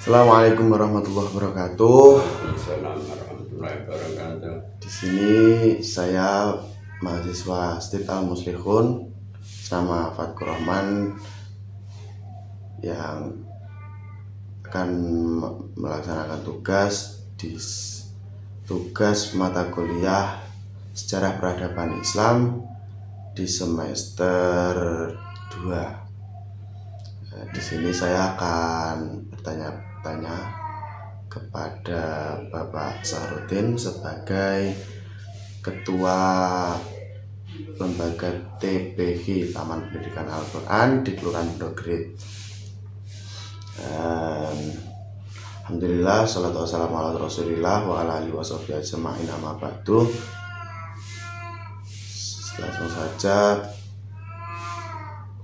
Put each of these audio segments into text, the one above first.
Assalamualaikum warahmatullahi wabarakatuh. Assalamualaikum warahmatullahi wabarakatuh. Di sini saya mahasiswa STIP Al-Muslihun sama Fatkur Rahman yang akan melaksanakan tugas mata kuliah Sejarah Peradaban Islam di semester 2. Di sini saya akan bertanya-tanya kepada Bapak Sahrudin sebagai Ketua Lembaga TPG Taman Pendidikan Al-Quran di Kelurahan Pondok. Alhamdulillah, salatu wassalamu ala rasulillah wa ala alihi washabihi ajma'in, amma ba'du. Langsung saja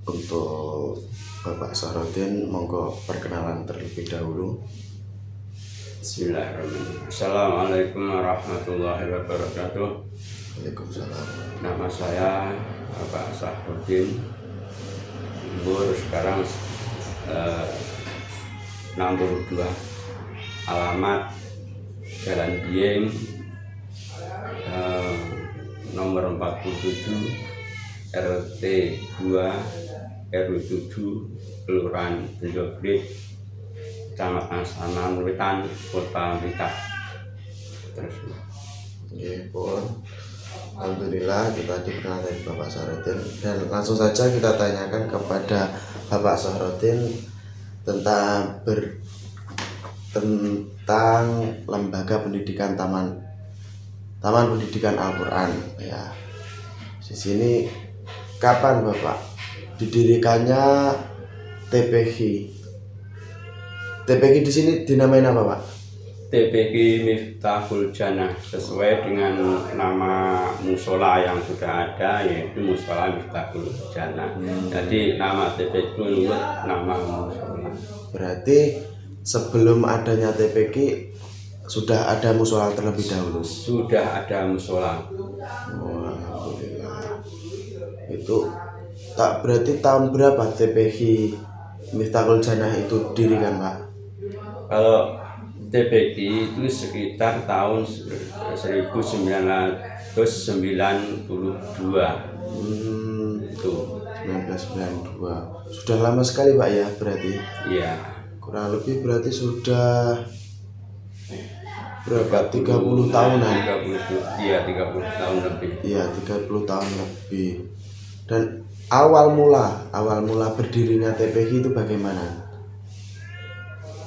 untuk Bapak Sahrudin, monggo perkenalan terlebih dahulu. Bismillahirrahmanirrahim. Assalamualaikum warahmatullahi wabarakatuh. Waalaikumsalam. Nama saya Bapak Sahrudin. Umur sekarang 62. Alamat Jalan Dieng, nomor 47, RT 2 RW 7, Kelurahan Pondok, Kecamatan Sanan Wetan, Kota Blitar. Terus. Alhamdulillah, kita dikenal dari Bapak Sahrudin, dan langsung saja kita tanyakan kepada Bapak Sahrudin tentang lembaga pendidikan Taman Pendidikan Al-Quran. Ya, di sini kapan Bapak didirikannya TPG? TPG di sini dinamain apa, Pak? TPG Miftahul Jannah, sesuai dengan nama musola yang sudah ada, yaitu musola Miftahul Jannah. Jadi nama TPG itu nama musola. Berarti sebelum adanya TPG sudah ada musola terlebih dahulu. Sudah ada musola. Alhamdulillah. Itu tak berarti tahun berapa TPG Miftahul Jannah itu didirikan, Pak? Kalau TPG itu sekitar tahun 1992. Itu 1992. Sudah lama sekali, Pak, ya, berarti. Iya. Kurang lebih berarti sudah berapa? 30 tahunan. 30 tahun lebih. Iya, 30 tahun lebih. Dan awal mula berdirinya TPG itu bagaimana?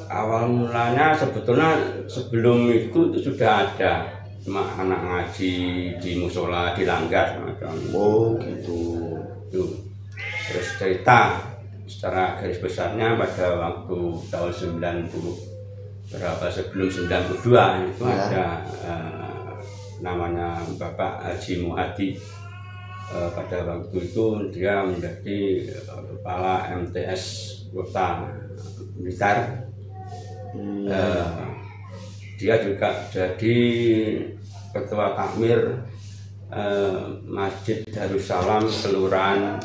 Awal mulanya sebetulnya sebelum itu sudah ada, cuma anak ngaji di musola di Langgar semacam. Oh gitu. Itu. Terus cerita secara garis besarnya pada waktu tahun 90 berapa sebelum 92 itu ya. Ada namanya Bapak Haji Muhadi. Pada waktu itu dia menjadi kepala MTS Kota Blitar. Dia juga jadi ketua takmir Masjid Darussalam Kelurahan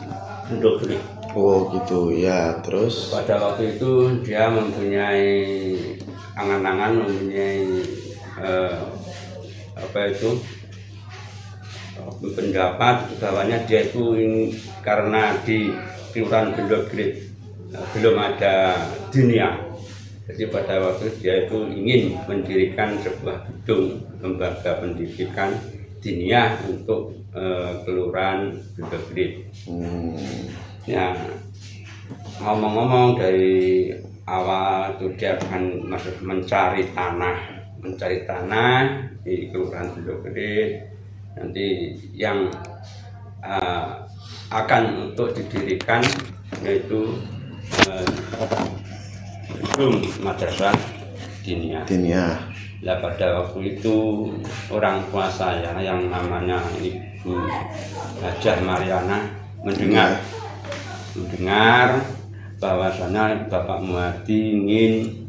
Pondok. Oh gitu ya. Terus pada waktu itu dia mempunyai angan-angan, mempunyai pendapat bahwanya dia itu karena di Kelurahan Pondok belum ada dunia. Jadi pada waktu dia itu ingin mendirikan sebuah gedung lembaga pendidikan diniyah untuk Kelurahan Pondok. Ya, ngomong-ngomong dari awal itu dia akan mencari tanah di Kelurahan Pondok. Nanti yang akan untuk didirikan yaitu gedung madrasah diniyah. Nah, pada waktu itu orang tua saya yang namanya Ibu Hajah Mariana mendengar bahwasanya Bapak Muhadi ingin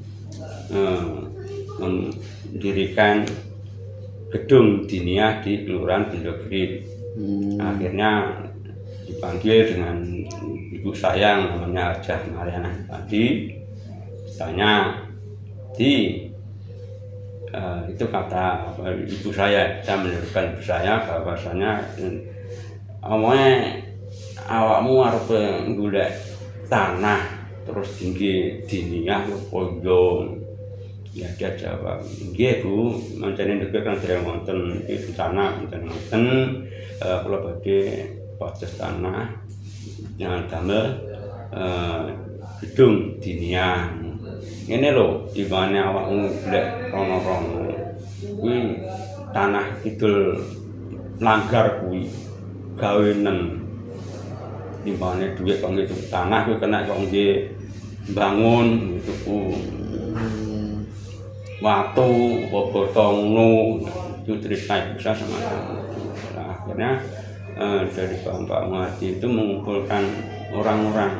mendirikan gedung diniyah di Kelurahan Pondok. Akhirnya dipanggil dengan ibu saya namanya Hajah Mariana tadi, tanya Jadi itu kata ibu saya menirukan ibu saya bahwasanya awakmu arep golek tanah terus tinggi diniyah podo. Ya dia jawab, nggih Bu, mancane ndek kan dereng wonten iki rencana wonten kula badhe pados tanah yang damel gedung diniyah. Ngene lho, ibane awakmu golek rono-rono. Kuwi tanah kidul langgar kuwi gawenen. Ibane dhuwit kok ngitung tanah kuwi kena kok nggih bangun tuku watu, botong itu cerita bisa sama nah, akhirnya dari Bapak Muhadi itu mengumpulkan orang-orang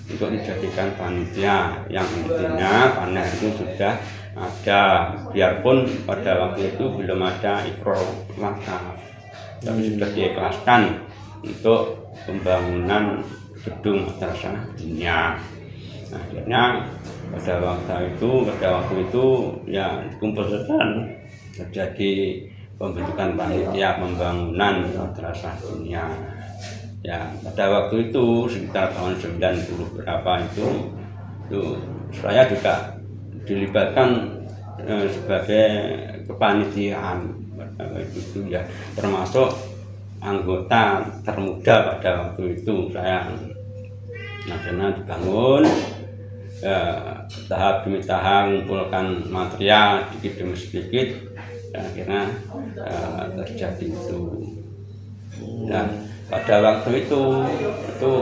untuk dijadikan panitia yang intinya tanah itu sudah ada biarpun pada waktu itu belum ada ikrar wakaf tapi sudah diikhlaskan untuk pembangunan gedung madrasah diniyah. Nah, akhirnya pada waktu itu ya dikumpulkan terjadi pembentukan panitia pembangunan madrasah diniyah. Ya pada waktu itu sekitar tahun 90 berapa itu saya juga dilibatkan sebagai kepanitiaan pada itu ya, termasuk anggota termuda pada waktu itu saya. Nah, karena dibangun tahap demi tahap mengumpulkan material sedikit demi sedikit dan akhirnya terjadi itu. Dan pada waktu itu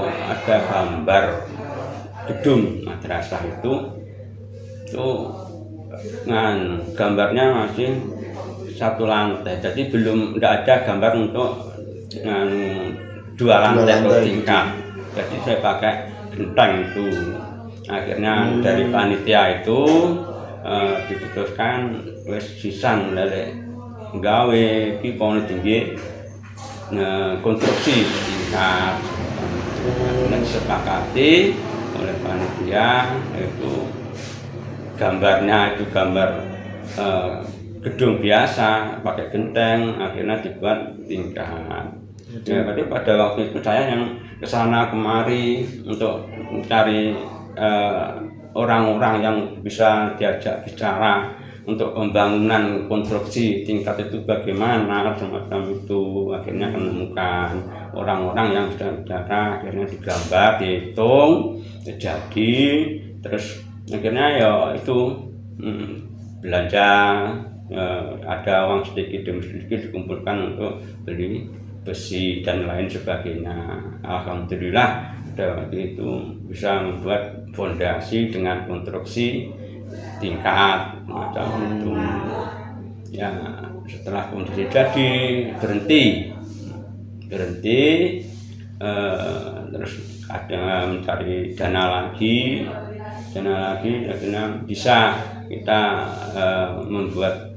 ada gambar gedung madrasah itu gambarnya masih satu lantai, jadi belum tidak ada gambar untuk dua lantai atau tingkat. Jadi saya pakai genteng itu. Akhirnya dari panitia itu diputuskan wis sisan lelek gawe iki pohon tinggi konstruksi tingkat dan disepakati oleh panitia itu gambarnya itu gambar gedung biasa pakai genteng, akhirnya dibuat tingkat. Ya, berarti pada waktu itu saya yang kesana kemari untuk mencari orang-orang yang bisa diajak bicara untuk pembangunan konstruksi tingkat itu bagaimana semacam itu. Akhirnya menemukan orang-orang yang sudah bicara, akhirnya digambar, dihitung, jadi terus akhirnya ya itu belanja ada uang sedikit demi sedikit dikumpulkan untuk beli besi dan lain sebagainya. Alhamdulillah pada waktu itu bisa membuat fondasi dengan konstruksi tingkat macam itu. Ya setelah konstruksi jadi berhenti terus ada mencari dana lagi akhirnya bisa kita membuat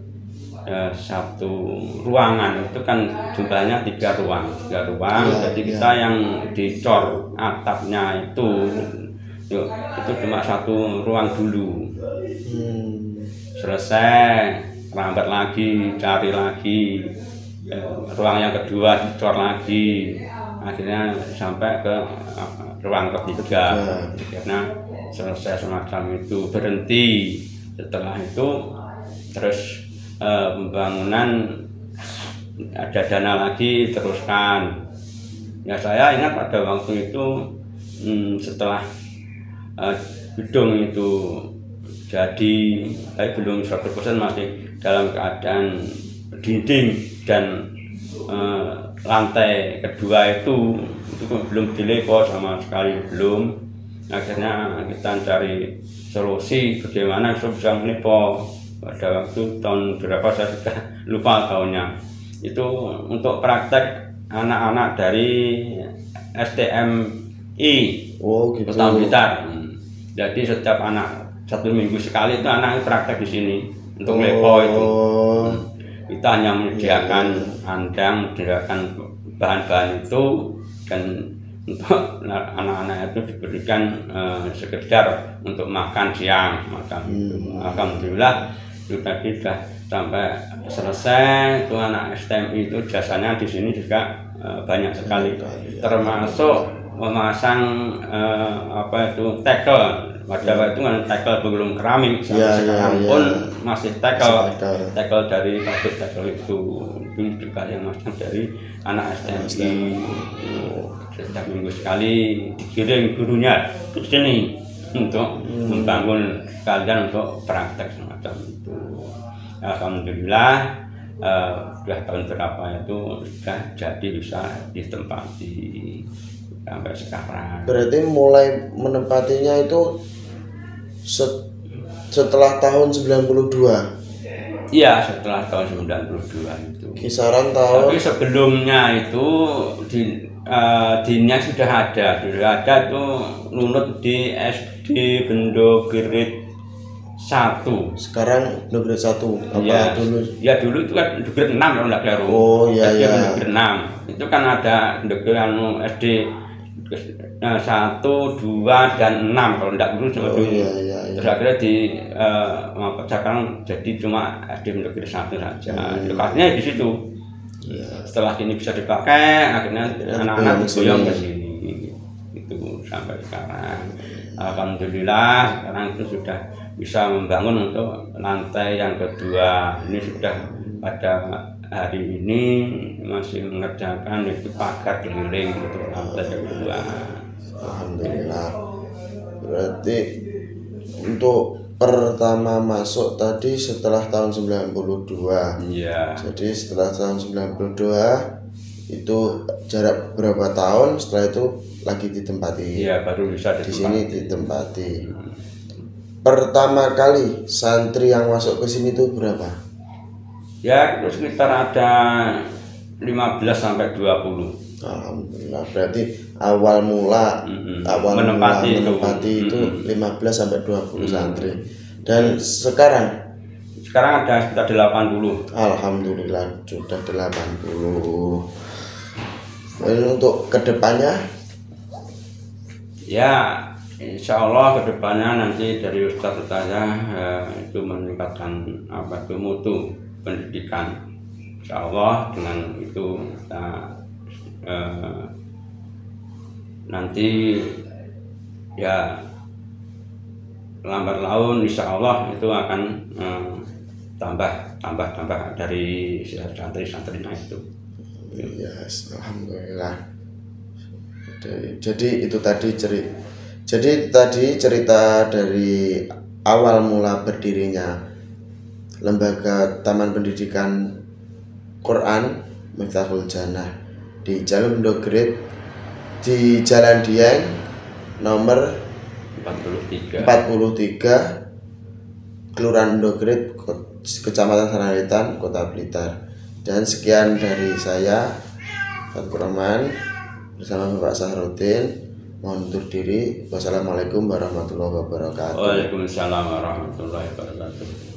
satu ruangan itu kan jumlahnya 3 ruang, jadi kita yang dicor atapnya itu cuma satu ruang dulu. Selesai lambat lagi, cari lagi ruang yang kedua, dicor lagi, akhirnya sampai ke ruang ketiga. Karena selesai semacam itu berhenti. Setelah itu terus pembangunan ada dana lagi teruskan. Ya saya ingat pada waktu itu setelah gedung itu jadi, tapi belum 100% masih dalam keadaan dinding dan lantai kedua itu belum dilepo sama sekali belum. Akhirnya kita cari solusi bagaimana bisa melepo. Pada waktu tahun berapa saya sudah lupa tahunnya. Itu untuk praktek anak-anak dari STMI gitu. Kota Blitar. Jadi setiap anak 1 minggu sekali itu anak praktek di sini untuk lepo itu. Kita hanya menyediakan andang, menyediakan bahan-bahan itu dan untuk anak-anak itu diberikan sekedar untuk makan siang makan itu. Alhamdulillah itu tadi sudah sampai selesai. Itu anak STMI itu jasanya di sini juga banyak sekali, termasuk memasang apa itu tackle. Pada waktu kan tackle belum keramik, sampai sekarang pun masih tackle dari pabrik tackle itu juga yang masang dari anak STMI. Setiap minggu sekali dikirim gurunya ke sini untuk membangun sekalian untuk praktek semacam itu. Alhamdulillah sudah tahun berapa itu sudah jadi bisa ditempati sampai sekarang. Berarti mulai menempatinya itu setelah tahun 92. Iya, setelah tahun 92 itu. Kisaran tahun. Tapi sebelumnya itu dinnya sudah ada itu lunut di SD Bendo Grade 1. Sekarang Bendo Grade 1 apa ya, dulu? Ya dulu itu kan Bendo Grade 6 kalau enggak keliru. Oh iya iya. Bendo Grade 6. Itu kan ada Bendo Grade SD 1, 2 dan 6 kalau enggak dulu cuma dulu. Iya. Terus akhirnya sekarang jadi cuma SD Bendo Grade 1 saja. Lokasinya di situ. Setelah ini bisa dipakai, akhirnya anak-anak diboyong ke sini itu sampai sekarang. Alhamdulillah sekarang itu sudah bisa membangun untuk lantai yang kedua. Ini sudah pada hari ini masih mengerjakan itu pagar keliling untuk lantai kedua. Alhamdulillah. Berarti untuk pertama masuk tadi setelah tahun 92. Iya. Jadi setelah tahun 92 itu jarak berapa tahun setelah itu lagi ditempati. Iya, baru bisa di sini ditempati. Pertama kali santri yang masuk ke sini itu berapa? Ya, itu sekitar ada 15 sampai 20. Alhamdulillah. Berarti awal mula menempati itu 15 sampai 20 santri. Dan sekarang ada sekitar 80. Alhamdulillah sudah 80. Dan untuk kedepannya ya insya Allah kedepannya nanti dari Ustadz saya itu meningkatkan mutu pendidikan. Insya Allah dengan itu kita nanti ya lambat laun insya Allah itu akan tambah dari santri-santrinya itu. Yes, alhamdulillah. Jadi itu tadi cerita dari awal mula berdirinya Lembaga Taman Pendidikan Quran Miftahul Jannah di Jalan Bendo Grade di Jalan Dieng nomor 43 Kelurahan Bendo Grade, Kecamatan Sanaritan, Kota Blitar. Dan sekian dari saya Fathur Rahman bersama Bapak Sahrudin, mohon undur diri. Wassalamualaikum warahmatullahi wabarakatuh. Waalaikumsalam warahmatullahi wabarakatuh.